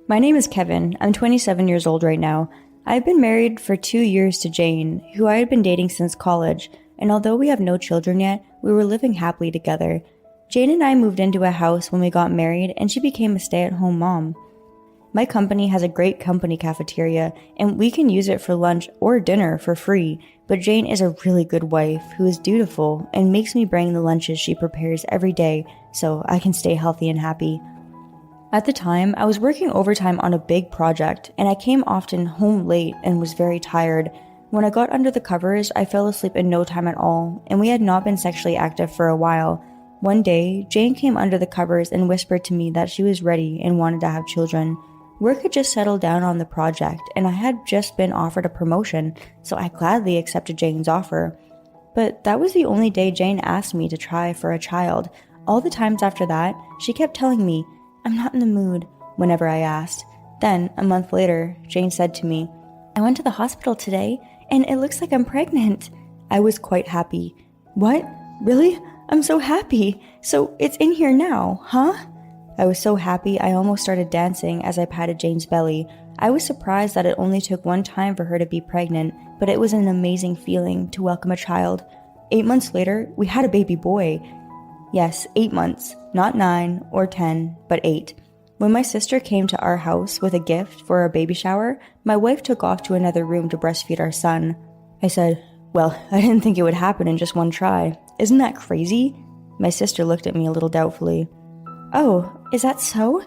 My name is Kevin. I'm 27 years old right now. I've been married for 2 years to Jane, who I had been dating since college, and although we have no children yet, we were living happily together. Jane and I moved into a house when we got married, and she became a stay-at-home mom. My company has a great company cafeteria, and we can use it for lunch or dinner for free, but Jane is a really good wife who is dutiful and makes me bring the lunches she prepares every day so I can stay healthy and happy. At the time, I was working overtime on a big project, and I came often home late and was very tired. When I got under the covers, I fell asleep in no time at all, and we had not been sexually active for a while. One day, Jane came under the covers and whispered to me that she was ready and wanted to have children. Work had just settled down on the project, and I had just been offered a promotion, so I gladly accepted Jane's offer. But that was the only day Jane asked me to try for a child. All the times after that, she kept telling me, "I'm not in the mood," whenever I asked. Then, a month later, Jane said to me, "I went to the hospital today, and it looks like I'm pregnant." I was quite happy. "What? Really? I'm so happy. So it's in here now, huh?" I was so happy I almost started dancing as I patted Jane's belly. I was surprised that it only took one time for her to be pregnant, but it was an amazing feeling to welcome a child. 8 months later, we had a baby boy. Yes, 8 months, not 9 or 10, but 8. When my sister came to our house with a gift for our baby shower, my wife took off to another room to breastfeed our son. I said, "Well, I didn't think it would happen in just one try. Isn't that crazy?" My sister looked at me a little doubtfully. "Oh, is that so?"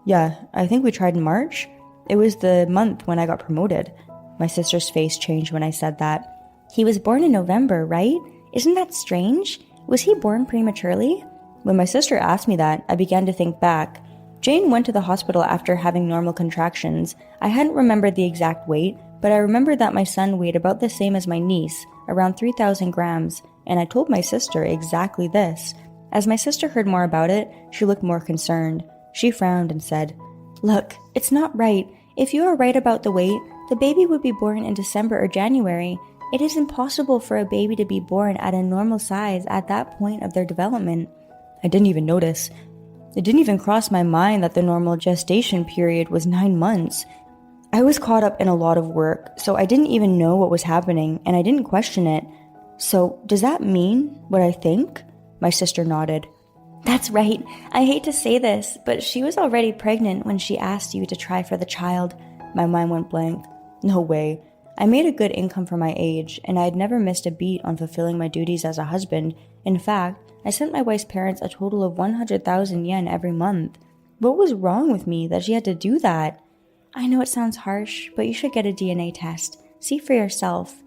"Yeah, I think we tried in March. It was the month when I got promoted." My sister's face changed when I said that. "He was born in November, right? Isn't that strange? Was he born prematurely?" When my sister asked me that, I began to think back. Jane went to the hospital after having normal contractions. I hadn't remembered the exact weight, but I remembered that my son weighed about the same as my niece, around 3,000 grams, and I told my sister exactly this. As my sister heard more about it, she looked more concerned. She frowned and said, "Look, it's not right. If you are right about the weight, the baby would be born in December or January. It is impossible for a baby to be born at a normal size at that point of their development." I didn't even notice. It didn't even cross my mind that the normal gestation period was 9 months. I was caught up in a lot of work, so I didn't even know what was happening, and I didn't question it. "So, does that mean what I think?" My sister nodded. "That's right. I hate to say this, but she was already pregnant when she asked you to try for the child." My mind went blank. No way. I made a good income for my age, and I had never missed a beat on fulfilling my duties as a husband. In fact, I sent my wife's parents a total of 100,000 yen every month. What was wrong with me that she had to do that? "I know it sounds harsh, but you should get a DNA test. See for yourself."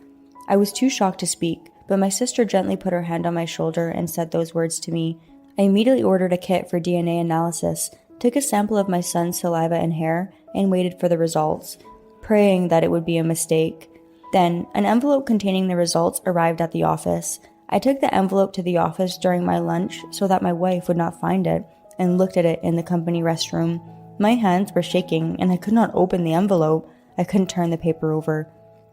I was too shocked to speak, but my sister gently put her hand on my shoulder and said those words to me. I immediately ordered a kit for DNA analysis, took a sample of my son's saliva and hair, and waited for the results, praying that it would be a mistake. Then, an envelope containing the results arrived at the office. I took the envelope to the office during my lunch so that my wife would not find it, and looked at it in the company restroom. My hands were shaking, and I could not open the envelope. I couldn't turn the paper over.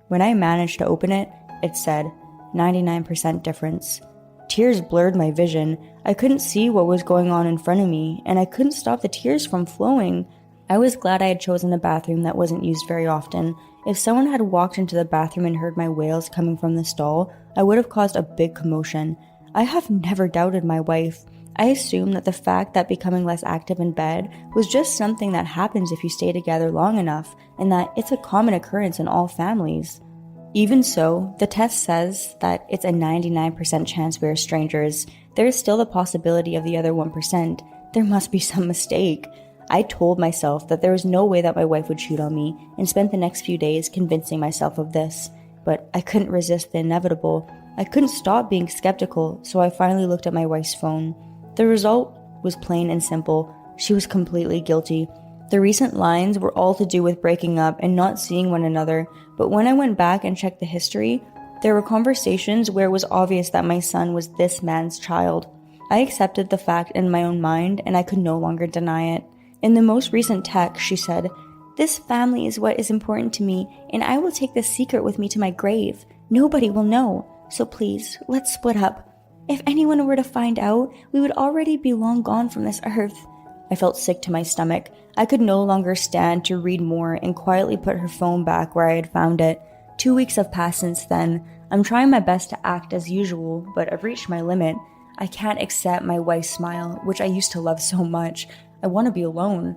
When I managed to open it, it said, 99% difference. Tears blurred my vision. I couldn't see what was going on in front of me, and I couldn't stop the tears from flowing. I was glad I had chosen a bathroom that wasn't used very often. If someone had walked into the bathroom and heard my wails coming from the stall, I would have caused a big commotion. I have never doubted my wife. I assumed that the fact that becoming less active in bed was just something that happens if you stay together long enough, and that it's a common occurrence in all families. Even so, the test says that it's a 99% chance we are strangers. There is still the possibility of the other 1%. There must be some mistake. I told myself that there was no way that my wife would cheat on me, and spent the next few days convincing myself of this. But I couldn't resist the inevitable. I couldn't stop being skeptical, so I finally looked at my wife's phone. The result was plain and simple. She was completely guilty. The recent lines were all to do with breaking up and not seeing one another, but when I went back and checked the history, there were conversations where it was obvious that my son was this man's child. I accepted the fact in my own mind, and I could no longer deny it. In the most recent text, she said, "This family is what is important to me, and I will take this secret with me to my grave. Nobody will know, so please, let's split up. If anyone were to find out, we would already be long gone from this earth." I felt sick to my stomach. I could no longer stand to read more and quietly put her phone back where I had found it. 2 weeks have passed since then. I'm trying my best to act as usual, but I've reached my limit. I can't accept my wife's smile, which I used to love so much. I want to be alone.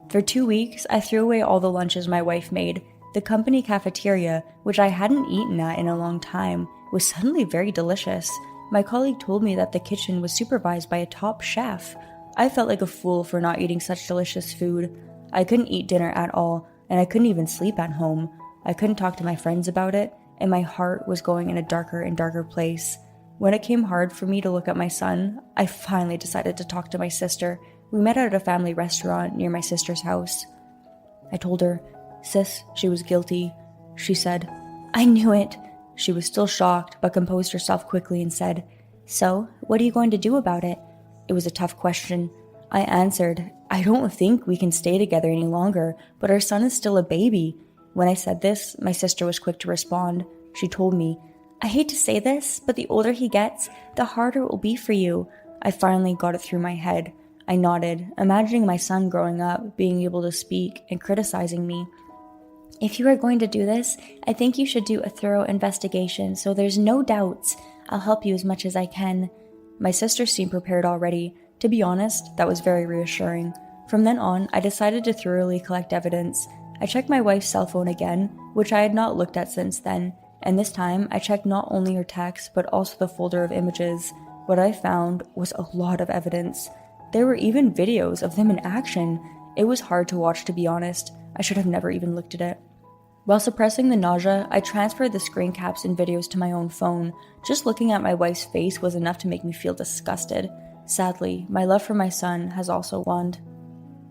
For 2 weeks, I threw away all the lunches my wife made. The company cafeteria, which I hadn't eaten at in a long time, was suddenly very delicious. My colleague told me that the kitchen was supervised by a top chef. I felt like a fool for not eating such delicious food. I couldn't eat dinner at all, and I couldn't even sleep at home. I couldn't talk to my friends about it, and my heart was going in a darker and darker place. When it came hard for me to look at my son, I finally decided to talk to my sister. We met at a family restaurant near my sister's house. I told her, "Sis, she was guilty." She said, "I knew it." She was still shocked, but composed herself quickly and said, "So, what are you going to do about it?" It was a tough question. I answered, "I don't think we can stay together any longer, but our son is still a baby." When I said this, my sister was quick to respond. She told me, "I hate to say this, but the older he gets, the harder it will be for you." I finally got it through my head. I nodded, imagining my son growing up, being able to speak, and criticizing me. "If you are going to do this, I think you should do a thorough investigation so there's no doubts. I'll help you as much as I can." My sister seemed prepared already. To be honest, that was very reassuring. From then on, I decided to thoroughly collect evidence. I checked my wife's cell phone again, which I had not looked at since then, and this time I checked not only her texts but also the folder of images. What I found was a lot of evidence. There were even videos of them in action. It was hard to watch, to be honest. I should have never even looked at it. While suppressing the nausea, I transferred the screen caps and videos to my own phone. Just looking at my wife's face was enough to make me feel disgusted. Sadly, my love for my son has also waned.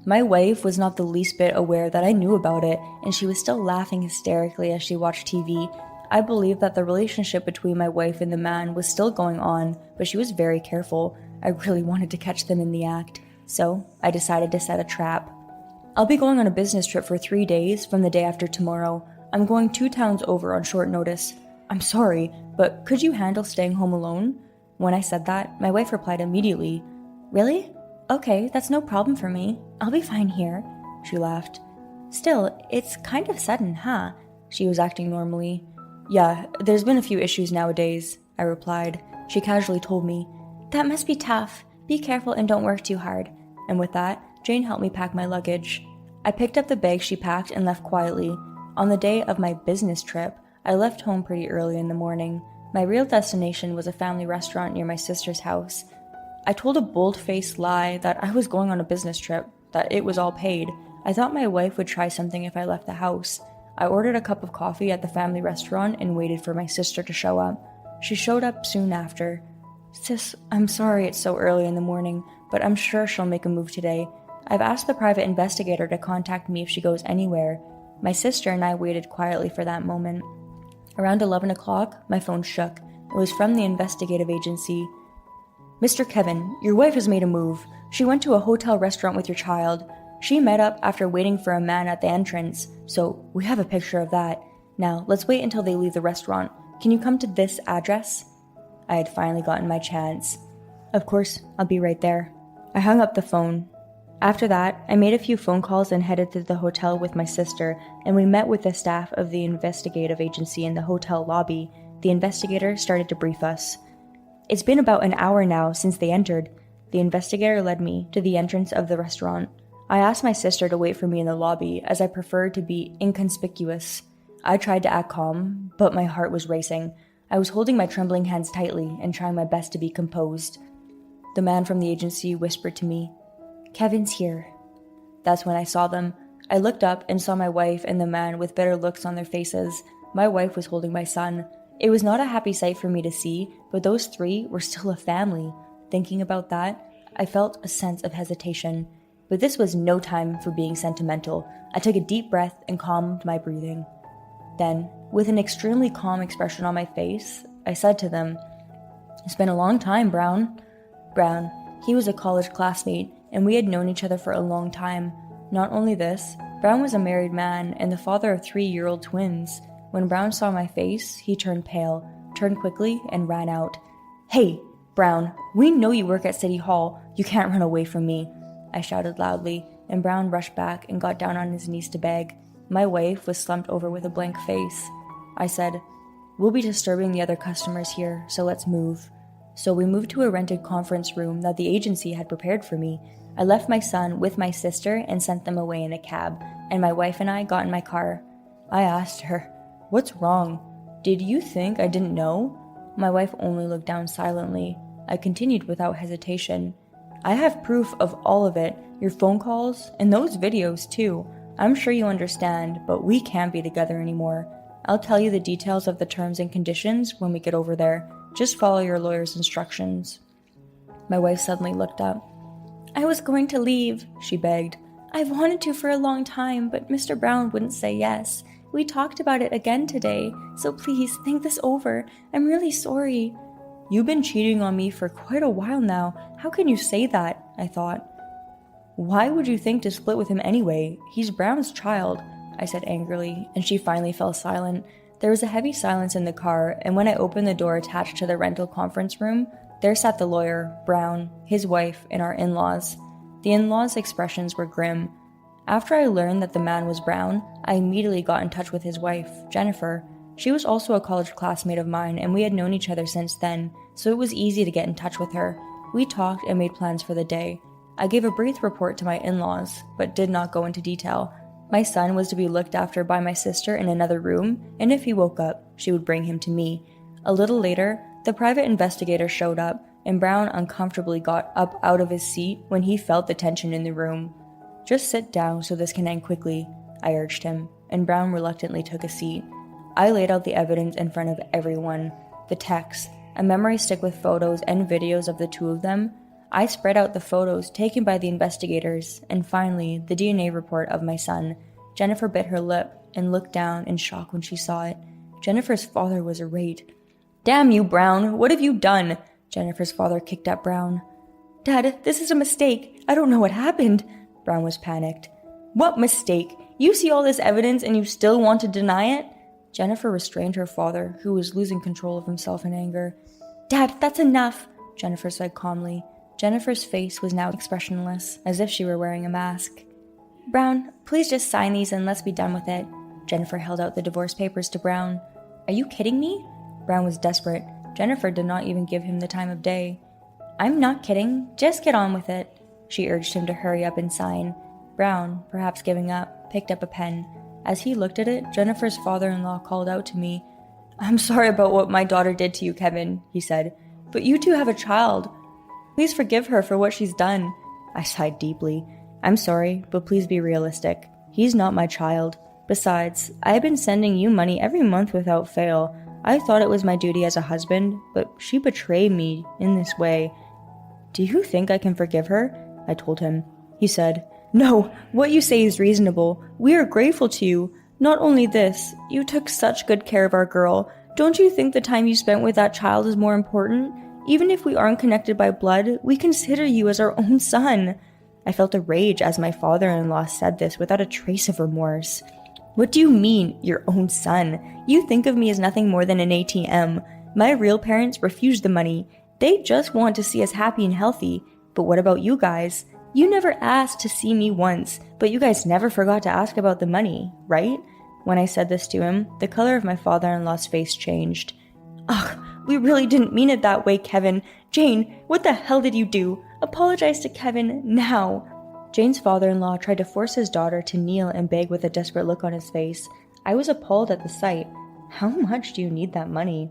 My wife was not the least bit aware that I knew about it, and she was still laughing hysterically as she watched TV. I believed that the relationship between my wife and the man was still going on, but she was very careful. I really wanted to catch them in the act, so I decided to set a trap. "I'll be going on a business trip for 3 days from the day after tomorrow. I'm going 2 towns over on short notice. I'm sorry, but could you handle staying home alone?" When I said that, my wife replied immediately, "Really? Okay, that's no problem for me. I'll be fine here." She laughed. "Still, it's kind of sudden, huh?" She was acting normally. "Yeah, there's been a few issues nowadays," I replied. She casually told me, "That must be tough. Be careful and don't work too hard." And with that, Jane helped me pack my luggage. I picked up the bag she packed and left quietly. On the day of my business trip, I left home pretty early in the morning. My real destination was a family restaurant near my sister's house. I told a bold-faced lie that I was going on a business trip, that it was all paid. I thought my wife would try something if I left the house. I ordered a cup of coffee at the family restaurant and waited for my sister to show up. She showed up soon after. "Sis, I'm sorry it's so early in the morning, but I'm sure she'll make a move today. I've asked the private investigator to contact me if she goes anywhere." My sister and I waited quietly for that moment. Around 11 o'clock, my phone shook. It was from the investigative agency. "Mr. Kevin, your wife has made a move. She went to a hotel restaurant with your child. She met up after waiting for a man at the entrance, so we have a picture of that. Now, let's wait until they leave the restaurant. Can you come to this address?" I had finally gotten my chance. "Of course, I'll be right there." I hung up the phone. After that, I made a few phone calls and headed to the hotel with my sister, and we met with the staff of the investigative agency in the hotel lobby. The investigator started to brief us. "It's been about an hour now since they entered." The investigator led me to the entrance of the restaurant. I asked my sister to wait for me in the lobby, as I preferred to be inconspicuous. I tried to act calm, but my heart was racing. I was holding my trembling hands tightly and trying my best to be composed. The man from the agency whispered to me, "Kevin's here." That's when I saw them. I looked up and saw my wife and the man with bitter looks on their faces. My wife was holding my son. It was not a happy sight for me to see, but those 3 were still a family. Thinking about that, I felt a sense of hesitation. But this was no time for being sentimental. I took a deep breath and calmed my breathing. Then, with an extremely calm expression on my face, I said to them, "It's been a long time, Brown." Brown, he was a college classmate, and we had known each other for a long time. Not only this, Brown was a married man and the father of 3-year-old twins. When Brown saw my face, he turned pale, turned quickly, and ran out. "Hey, Brown, we know you work at City Hall. You can't run away from me." I shouted loudly, and Brown rushed back and got down on his knees to beg. My wife was slumped over with a blank face. I said, "We'll be disturbing the other customers here, so let's move." So we moved to a rented conference room that the agency had prepared for me. I left my son with my sister and sent them away in a cab, and my wife and I got in my car. I asked her, "What's wrong? Did you think I didn't know?" My wife only looked down silently. I continued without hesitation. "I have proof of all of it, your phone calls, and those videos too. I'm sure you understand, but we can't be together anymore. I'll tell you the details of the terms and conditions when we get over there. Just follow your lawyer's instructions." My wife suddenly looked up. "I was going to leave," she begged. "I've wanted to for a long time, but Mr. Brown wouldn't say yes. We talked about it again today, so please think this over. I'm really sorry." "You've been cheating on me for quite a while now. How can you say that?" I thought. "Why would you think to split with him anyway? He's Brown's child," I said angrily, and she finally fell silent. There was a heavy silence in the car, and when I opened the door attached to the rental conference room, there sat the lawyer, Brown, his wife, and our in-laws. The in-laws' expressions were grim. After I learned that the man was Brown, I immediately got in touch with his wife, Jennifer. She was also a college classmate of mine, and we had known each other since then, so it was easy to get in touch with her. We talked and made plans for the day. I gave a brief report to my in-laws, but did not go into detail. My son was to be looked after by my sister in another room, and if he woke up, she would bring him to me. A little later, the private investigator showed up, and Brown uncomfortably got up out of his seat when he felt the tension in the room. "Just sit down so this can end quickly," I urged him, and Brown reluctantly took a seat. I laid out the evidence in front of everyone. The text, a memory stick with photos and videos of the two of them. I spread out the photos taken by the investigators, and finally, the DNA report of my son. Jennifer bit her lip and looked down in shock when she saw it. Jennifer's father was irate. "Damn you, Brown! What have you done?" Jennifer's father kicked at Brown. "Dad, this is a mistake. I don't know what happened." Brown was panicked. "What mistake? You see all this evidence and you still want to deny it?" Jennifer restrained her father, who was losing control of himself in anger. "Dad, that's enough," Jennifer said calmly. Jennifer's face was now expressionless, as if she were wearing a mask. "Brown, please just sign these and let's be done with it." Jennifer held out the divorce papers to Brown. "Are you kidding me?" Brown was desperate. Jennifer did not even give him the time of day. "I'm not kidding. Just get on with it." She urged him to hurry up and sign. Brown, perhaps giving up, picked up a pen. As he looked at it, Jennifer's father-in-law called out to me. "I'm sorry about what my daughter did to you, Kevin," he said. "But you two have a child. Please forgive her for what she's done." I sighed deeply. "I'm sorry, but please be realistic. He's not my child. Besides, I've been sending you money every month without fail. I thought it was my duty as a husband, but she betrayed me in this way." "Do you think I can forgive her?" I told him. He said, "No, what you say is reasonable. We are grateful to you. Not only this, you took such good care of our girl. Don't you think the time you spent with that child is more important? Even if we aren't connected by blood, we consider you as our own son." I felt a rage as my father-in-law said this without a trace of remorse. "What do you mean, your own son? You think of me as nothing more than an ATM. My real parents refused the money. They just want to see us happy and healthy. But what about you guys? You never asked to see me once, but you guys never forgot to ask about the money, right?" When I said this to him, the color of my father-in-law's face changed. "Ugh, we really didn't mean it that way, Kevin. Jane, what the hell did you do? Apologize to Kevin now." Jane's father-in-law tried to force his daughter to kneel and beg with a desperate look on his face. I was appalled at the sight. "How much do you need that money?"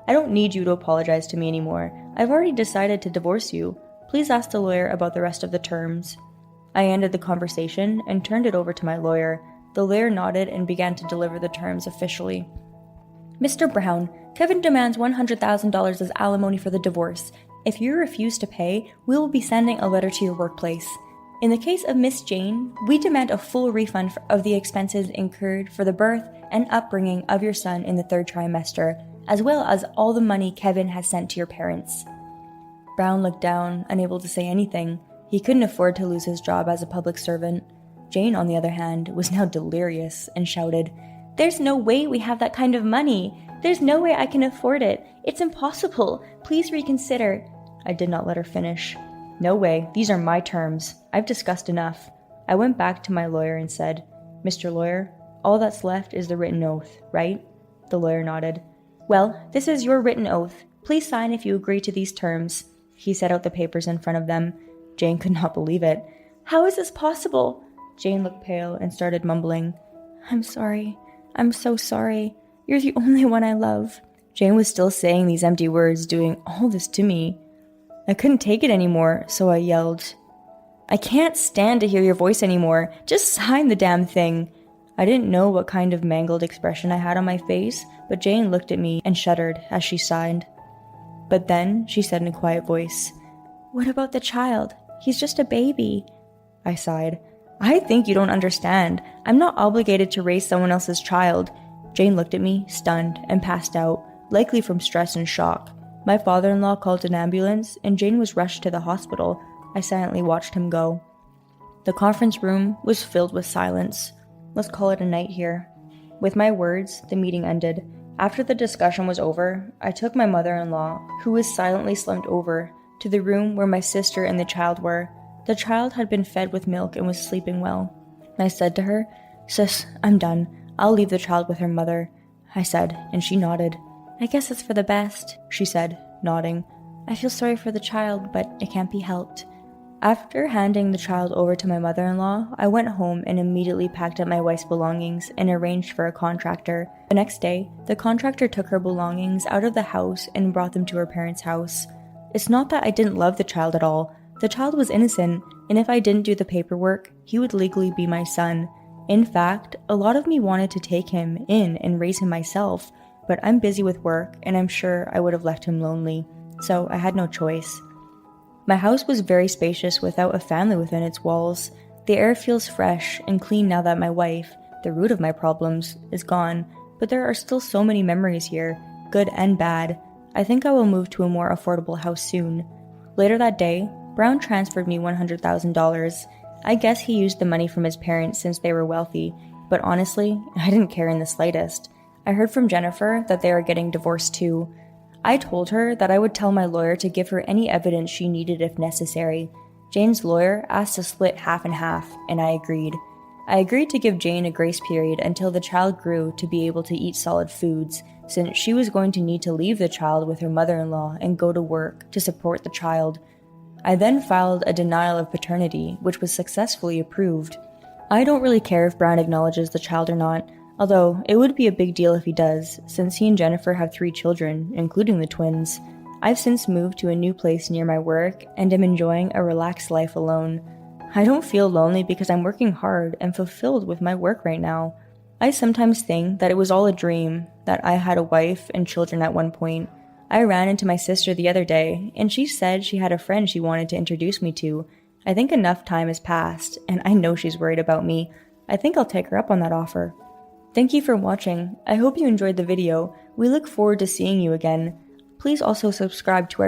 "I don't need you to apologize to me anymore. I've already decided to divorce you. Please ask the lawyer about the rest of the terms." I ended the conversation and turned it over to my lawyer. The lawyer nodded and began to deliver the terms officially. "Mr. Brown, Kevin demands $100,000 as alimony for the divorce. If you refuse to pay, we will be sending a letter to your workplace. In the case of Miss Jane, we demand a full refund of the expenses incurred for the birth and upbringing of your son in the 3rd trimester, as well as all the money Kevin has sent to your parents." Brown looked down, unable to say anything. He couldn't afford to lose his job as a public servant. Jane, on the other hand, was now delirious and shouted, "There's no way we have that kind of money. There's no way I can afford it. It's impossible. Please reconsider." I did not let her finish. No way, these are my terms. I've discussed enough. I went back to my lawyer and said, Mr. Lawyer, all that's left is the written oath, right? The lawyer nodded. Well, this is your written oath. Please sign if you agree to these terms. He set out the papers in front of them. Jane could not believe it. How is this possible? Jane looked pale and started mumbling. I'm sorry. I'm so sorry. You're the only one I love. Jane was still saying these empty words, doing all this to me. I couldn't take it anymore, so I yelled, I can't stand to hear your voice anymore. Just sign the damn thing. I didn't know what kind of mangled expression I had on my face, but Jane looked at me and shuddered as she signed. But then she said in a quiet voice, What about the child? He's just a baby. I sighed. I think you don't understand. I'm not obligated to raise someone else's child. Jane looked at me, stunned, and passed out, likely from stress and shock. My father-in-law called an ambulance, and Jane was rushed to the hospital. I silently watched him go. The conference room was filled with silence. Let's call it a night here. With my words, the meeting ended. After the discussion was over, I took my mother-in-law, who was silently slumped over, to the room where my sister and the child were. The child had been fed with milk and was sleeping well. I said to her, Sis, I'm done. I'll leave the child with her mother. I said, and she nodded. I guess it's for the best, she said, nodding. I feel sorry for the child, but it can't be helped. After handing the child over to my mother-in-law, I went home and immediately packed up my wife's belongings and arranged for a contractor. The next day, the contractor took her belongings out of the house and brought them to her parents' house. It's not that I didn't love the child at all. The child was innocent, and if I didn't do the paperwork, he would legally be my son. In fact, a lot of me wanted to take him in and raise him myself, but I'm busy with work, and I'm sure I would have left him lonely, so I had no choice. My house was very spacious without a family within its walls. The air feels fresh and clean now that my wife, the root of my problems, is gone, but there are still so many memories here, good and bad. I think I will move to a more affordable house soon. Later that day, Brown transferred me $100,000. I guess he used the money from his parents since they were wealthy, but honestly, I didn't care in the slightest. I heard from Jennifer that they are getting divorced too. I told her that I would tell my lawyer to give her any evidence she needed if necessary. Jane's lawyer asked to split half and half, and I agreed. I agreed to give Jane a grace period until the child grew to be able to eat solid foods, since she was going to need to leave the child with her mother-in-law and go to work to support the child. I then filed a denial of paternity, which was successfully approved. I don't really care if Brown acknowledges the child or not, although it would be a big deal if he does, since he and Jennifer have 3 children, including the twins. I've since moved to a new place near my work and am enjoying a relaxed life alone. I don't feel lonely because I'm working hard and fulfilled with my work right now. I sometimes think that it was all a dream, that I had a wife and children at one point. I ran into my sister the other day, and she said she had a friend she wanted to introduce me to. I think enough time has passed, and I know she's worried about me. I think I'll take her up on that offer. Thank you for watching. I hope you enjoyed the video. We look forward to seeing you again. Please also subscribe to our